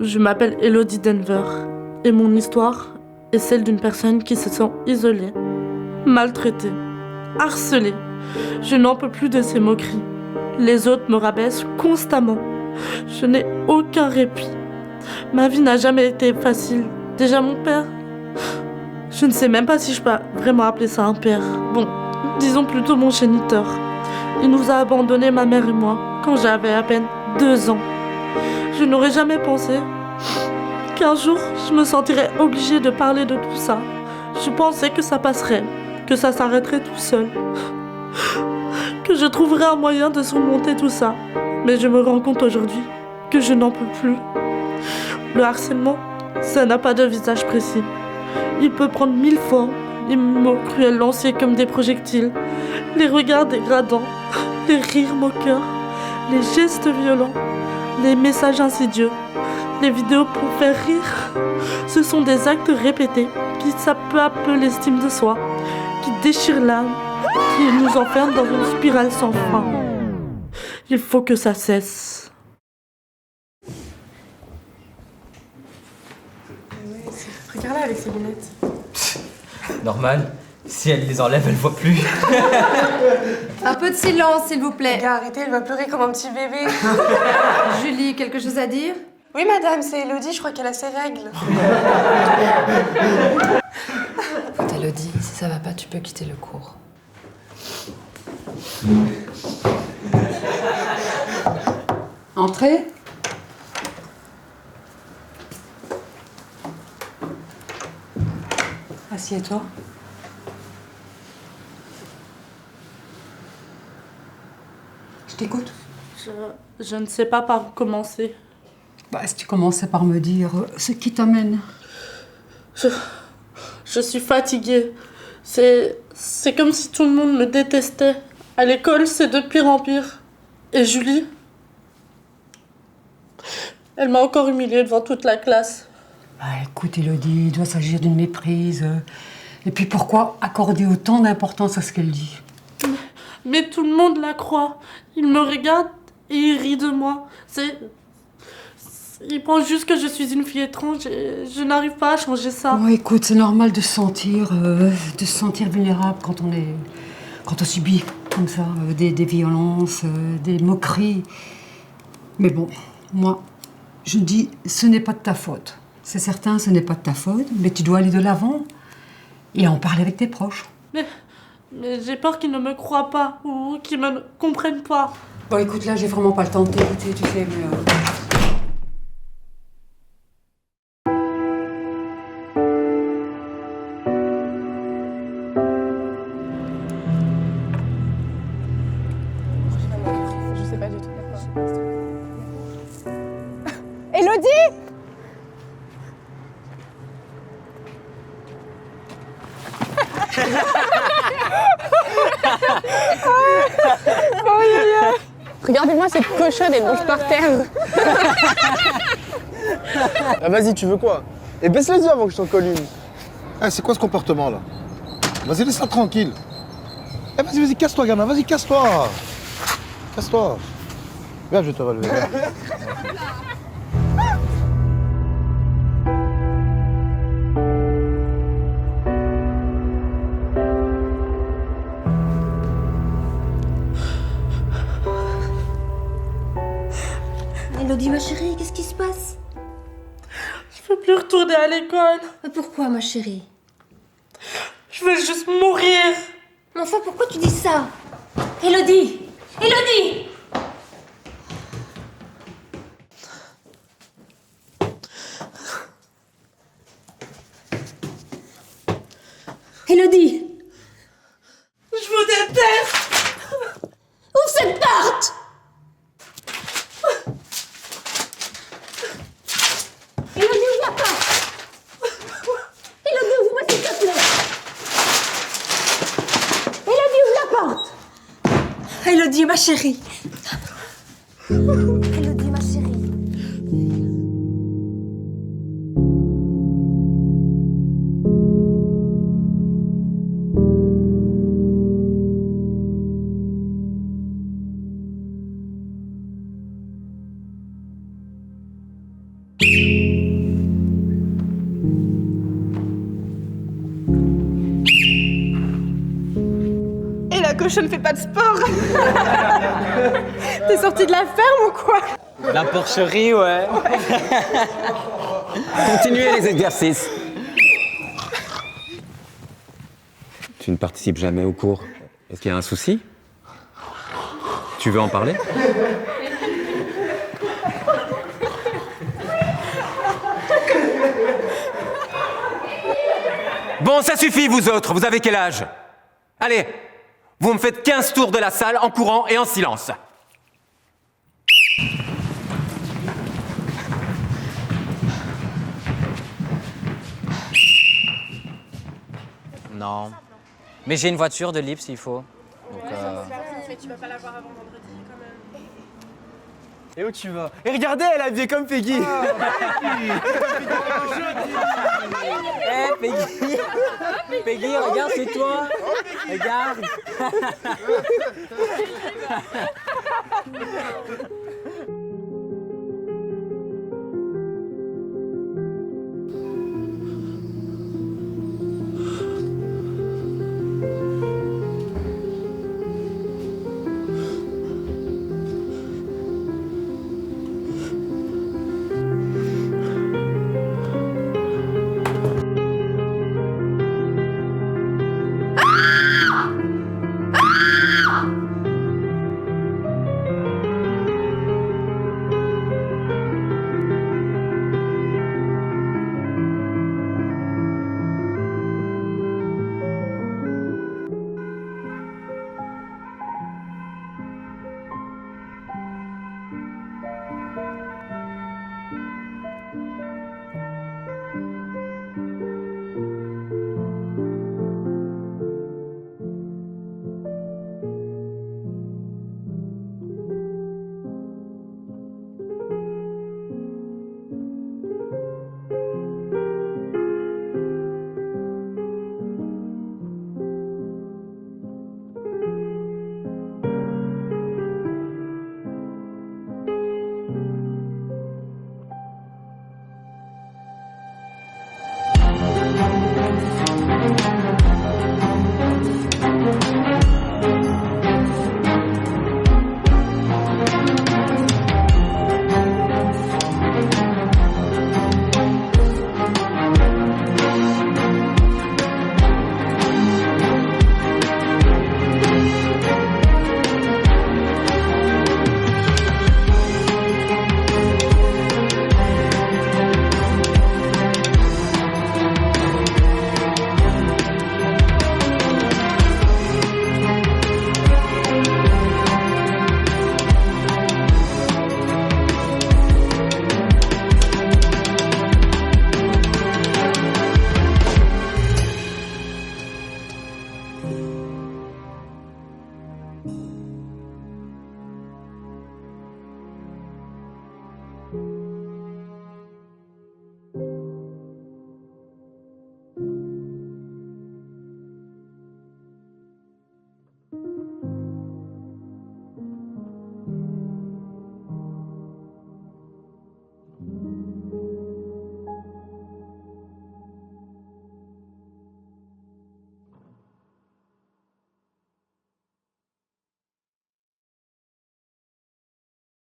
Je m'appelle Elodie Denver et mon histoire est celle d'une personne qui se sent isolée, maltraitée, harcelée. Je n'en peux plus de ces moqueries. Les autres me rabaissent constamment. Je n'ai aucun répit. Ma vie n'a jamais été facile. Déjà mon père, je ne sais même pas si je peux vraiment appeler ça un père. Bon, disons plutôt mon géniteur. Il nous a abandonnés, ma mère et moi, quand j'avais à peine 2 ans. Je n'aurais jamais pensé qu'un jour, je me sentirais obligée de parler de tout ça. Je pensais que ça passerait, que ça s'arrêterait tout seul, que je trouverais un moyen de surmonter tout ça. Mais je me rends compte aujourd'hui que je n'en peux plus. Le harcèlement, ça n'a pas de visage précis. Il peut prendre 1000 formes, les mots cruels lancés comme des projectiles, les regards dégradants, les rires moqueurs, les gestes violents, les messages insidieux, les vidéos pour faire rire. Ce sont des actes répétés qui sapent peu à peu l'estime de soi, qui déchirent l'âme, qui nous enferment dans une spirale sans fin. Il faut que ça cesse. Regarde-la avec ses lunettes. Normal. Si elle les enlève, elle voit plus. Un peu de silence, s'il vous plaît. Regarde, arrêtez, elle va pleurer comme un petit bébé. Julie, quelque chose à dire? Oui, madame, c'est Elodie, je crois qu'elle a ses règles. Écoute, Elodie, si ça va pas, tu peux quitter le cours. Entrez. Assieds-toi. Je t'écoute. Je ne sais pas par où commencer. Bah, si tu commençais par me dire ce qui t'amène. Je suis fatiguée. C'est comme si tout le monde me détestait. À l'école, c'est de pire en pire. Et Julie, elle m'a encore humiliée devant toute la classe. Bah, écoute, Elodie, il doit s'agir d'une méprise. Et puis pourquoi accorder autant d'importance à ce qu'elle dit? Mais tout le monde la croit. Il me regarde et il rit de moi. Il pense juste que je suis une fille étrange et je n'arrive pas à changer ça. Oh, écoute, c'est normal de se sentir vulnérable quand on subit comme ça des violences, des moqueries. Mais bon, moi, je dis, ce n'est pas de ta faute. C'est certain, ce n'est pas de ta faute, mais tu dois aller de l'avant et en parler avec tes proches. Mais j'ai peur qu'ils ne me croient pas ou qu'ils ne me comprennent pas. Bon, écoute, là, j'ai vraiment pas le temps de t'écouter, tu sais, mais... Je sais pas du tout pourquoi. Elodie! Regardez-moi cette cochonne, elle mange par terre. Ah vas-y, tu veux quoi? Et baisse les yeux avant que je t'en colle une. Eh, c'est quoi ce comportement là? Vas-y, laisse-la tranquille. Eh, vas-y, casse-toi, gamin, vas-y, casse-toi. Casse-toi. Viens, je vais te relever. Viens. Elodie, ma chérie, qu'est-ce qui se passe? Je veux plus retourner à l'école. Mais pourquoi, ma chérie? Je veux juste mourir. Mais enfin, pourquoi tu dis ça? Elodie! Elodie! Elodie! Je vous déteste. Ouvre cette porte! Elodie, ouvre la porte! Elodie, ouvre-moi s'il te plaît! Elodie, ouvre la porte! Elodie, ma chérie! Elodie, ma chérie! cochonne fait pas de sport. T'es sortie de la ferme ou quoi? La porcherie, ouais. Continuez les exercices. Tu ne participes jamais au cours. Est-ce qu'il y a un souci? Tu veux en parler? Bon, ça suffit, vous autres. Vous avez quel âge? Allez, vous me faites 15 tours de la salle en courant et en silence. Non. Mais j'ai une voiture de libre s'il faut. Donc, Mais tu vas pas l'avoir avant vendredi quand même. Et où tu vas? Et regardez, elle est habillée comme Peggy. Hé, Peggy! Peggy, regarde, c'est toi! Regarde!